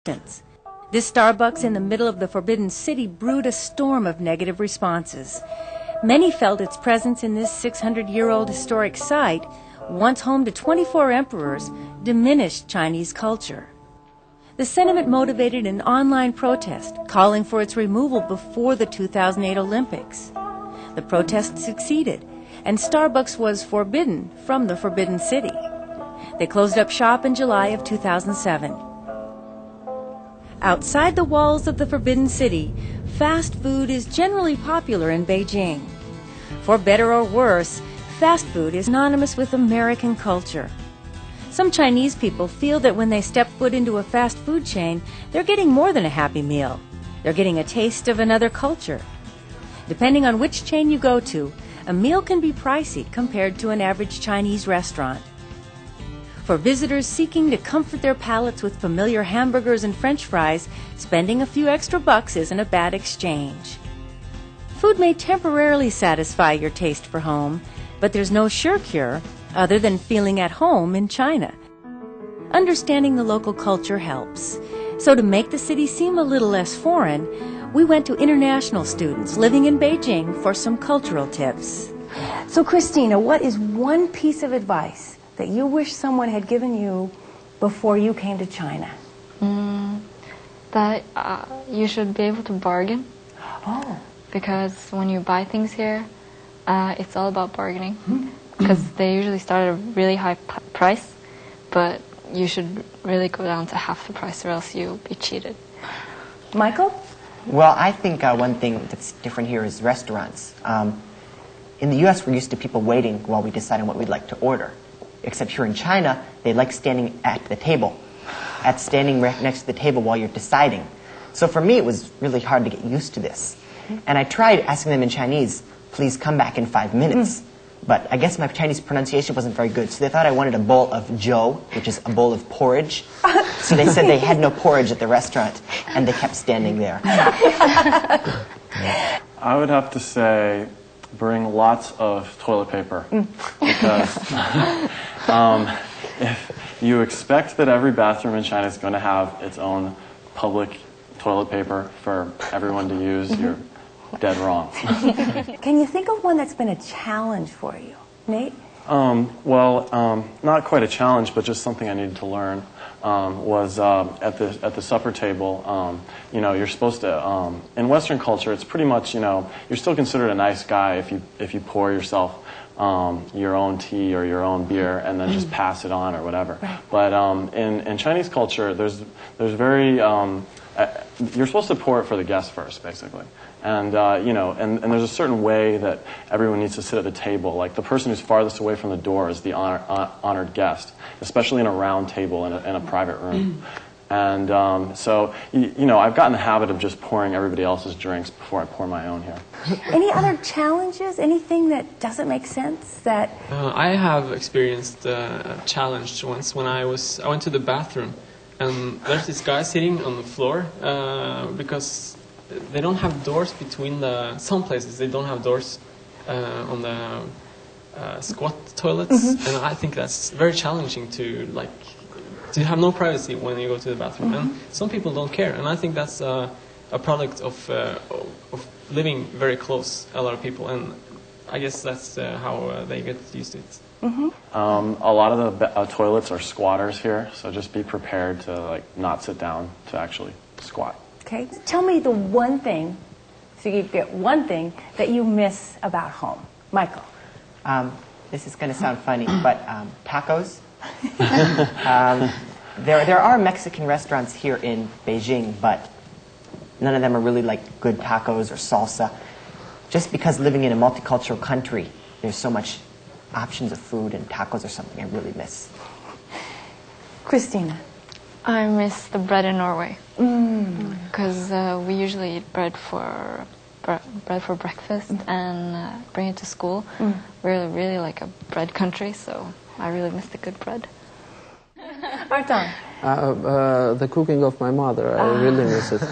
This Starbucks in the middle of the Forbidden City brewed a storm of negative responses. Many felt its presence in this 600-year-old historic site, once home to 24 emperors, diminished Chinese culture. The sentiment motivated an online protest, calling for its removal before the 2008 Olympics. The protest succeeded, and Starbucks was forbidden from the Forbidden City. They closed up shop in July of 2007. Outside the walls of the Forbidden City, fast food is generally popular in Beijing. For better or worse, fast food is synonymous with American culture. Some Chinese people feel that when they step foot into a fast food chain, they're getting more than a happy meal. They're getting a taste of another culture. Depending on which chain you go to, a meal can be pricey compared to an average Chinese restaurant. For visitors seeking to comfort their palates with familiar hamburgers and French fries, spending a few extra bucks isn't a bad exchange. Food may temporarily satisfy your taste for home, but there's no sure cure other than feeling at home in China. Understanding the local culture helps. So to make the city seem a little less foreign, we went to international students living in Beijing for some cultural tips. So Christina, what is one piece of advice that you wish someone had given you before you came to China? That you should be able to bargain. Oh. Because when you buy things here, it's all about bargaining. Because they usually start at a really high price, but you should really go down to half the price or else you'll be cheated. Michael? Well, I think one thing that's different here is restaurants. In the U.S., we're used to people waiting while we decide on what we'd like to order. Except here in China, they like standing at the table, standing right next to the table while you're deciding. So for me, it was really hard to get used to this. And I tried asking them in Chinese, please come back in 5 minutes. But I guess my Chinese pronunciation wasn't very good, so they thought I wanted a bowl of zhou, which is a bowl of porridge. So they said they had no porridge at the restaurant, and they kept standing there. I would have to say bring lots of toilet paper, because if you expect that every bathroom in China is going to have its own public toilet paper for everyone to use, you're dead wrong. Can you think of one that's been a challenge for you? Nate? Not quite a challenge, but just something I needed to learn was at the supper table. You're supposed to in Western culture, it's pretty much you're still considered a nice guy if you pour yourself your own tea or your own beer and then just pass it on or whatever. Right. But in Chinese culture, there's very you're supposed to pour it for the guest first, basically. And and there's a certain way that everyone needs to sit at the table. Like the person who's farthest away from the door is the honored guest, especially in a round table in a private room. And so I've gotten the habit of just pouring everybody else's drinks before I pour my own here. Any other challenges? Anything that doesn't make sense? That I have experienced a challenge once when I went to the bathroom, and there's this guy sitting on the floor because they don't have doors between some places they don't have doors on the squat toilets, and I think that's very challenging to have no privacy when you go to the bathroom, and some people don't care, and I think that's a product of living very close, a lot of people, and I guess that's how they get used to it. A lot of the toilets are squatters here, so just be prepared to not sit down to actually squat. Okay, tell me the one thing, so you get one thing that you miss about home. Michael. This is going to sound funny, but tacos. There are Mexican restaurants here in Beijing, but none of them are really like good tacos or salsa. Just because living in a multicultural country, there's so much options of food, and tacos are something I really miss. Christina. I miss the bread in Norway. Because we usually eat bread for breakfast and bring it to school. We're really like a bread country, so I really miss the good bread. Arton. The cooking of my mother, I really miss it.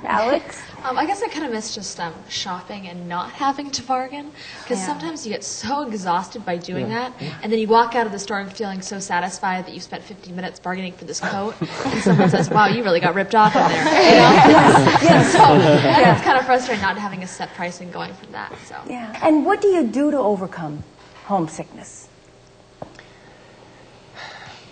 Alex? I guess I kind of miss just shopping and not having to bargain, because sometimes you get so exhausted by doing that, and then you walk out of the store feeling so satisfied that you spent 15 minutes bargaining for this coat, and someone says, "Wow, you really got ripped off in there." You know? So it's kind of frustrating not having a set price and going from that. So. Yeah. And what do you do to overcome homesickness?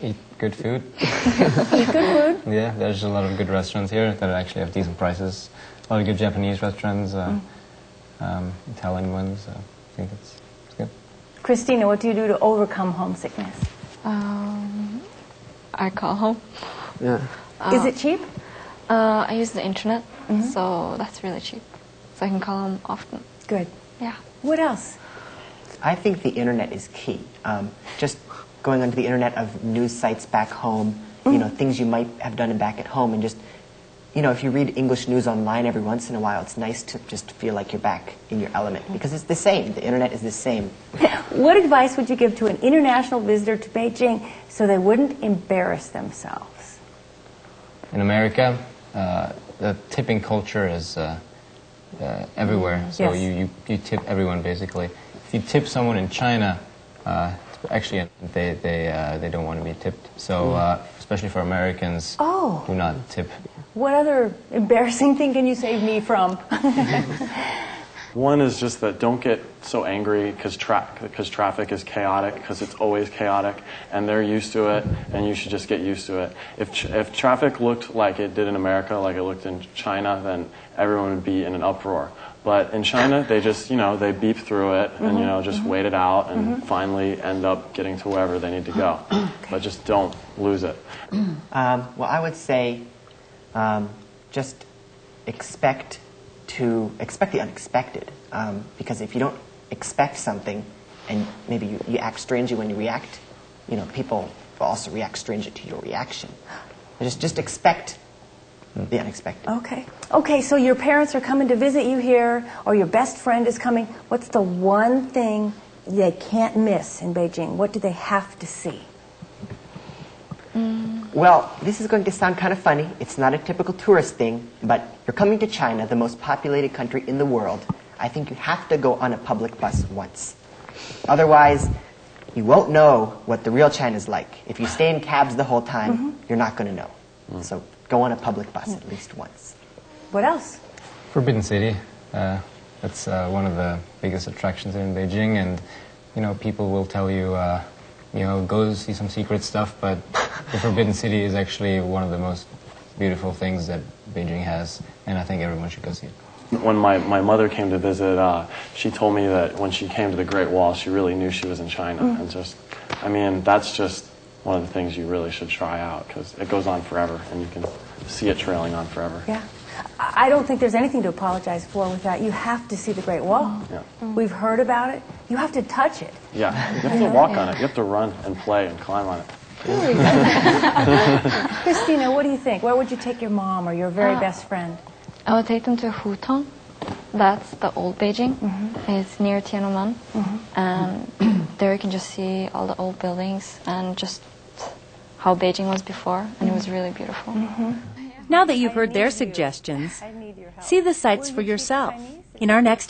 Eat good food. Eat good food? Yeah, there's a lot of good restaurants here that actually have decent prices. A lot of good Japanese restaurants, Italian ones. I think it's good. Christina, what do you do to overcome homesickness? I call home. Yeah. Is it cheap? I use the internet, so that's really cheap. So I can call home often. Good. Yeah. What else? I think the internet is key. Just going onto the internet of news sites back home, you know, things you might have done back at home, and just, you know, if you read English news online every once in a while, it's nice to just feel like you're back in your element, because it's the same. The internet is the same. What advice would you give to an international visitor to Beijing so they wouldn't embarrass themselves? In America, the tipping culture is everywhere. So Yes. you tip everyone basically. If you tip someone in China, actually they don't want to be tipped. So especially for Americans, do not tip. What other embarrassing thing can you save me from? One is just that don't get so angry because traffic is chaotic, because it's always chaotic, and they're used to it, and you should just get used to it. If traffic looked like it did in America, like it looked in China, then everyone would be in an uproar. But in China, they just, you know, they beep through it and, you know, just wait it out and finally end up getting to wherever they need to go. But just don't lose it. Well, I would say just expect the unexpected. Because if you don't expect something and maybe you act strangely when you react, you know, people will also react strangely to your reaction. Just expect the unexpected. Okay. Okay, so your parents are coming to visit you here, or your best friend is coming. What's the one thing they can't miss in Beijing? What do they have to see? Well, this is going to sound kind of funny. It's not a typical tourist thing, but you're coming to China, the most populated country in the world. I think you have to go on a public bus once. Otherwise, you won't know what the real China's like. If you stay in cabs the whole time, you're not going to know. So go on a public bus at least once. What else? Forbidden City. That's one of the biggest attractions in Beijing, and you know, people will tell you, you know, go see some secret stuff, but the Forbidden City is actually one of the most beautiful things that Beijing has, and I think everyone should go see it. When my mother came to visit, she told me that when she came to the Great Wall, she really knew she was in China. And just, I mean, that's just one of the things you really should try out, because it goes on forever, and you can see it trailing on forever. Yeah. I don't think there's anything to apologize for with that. You have to see the Great Wall. Yeah. We've heard about it. You have to touch it. Yeah, you have to walk on it. You have to run and play and climb on it. Christina, what do you think? Where would you take your mom or your very best friend? I would take them to Hutong. That's the old Beijing. It's near Tiananmen. And there you can just see all the old buildings and just how Beijing was before. And it was really beautiful. Now that you've heard their suggestions, see the sights for yourself. In our next episode,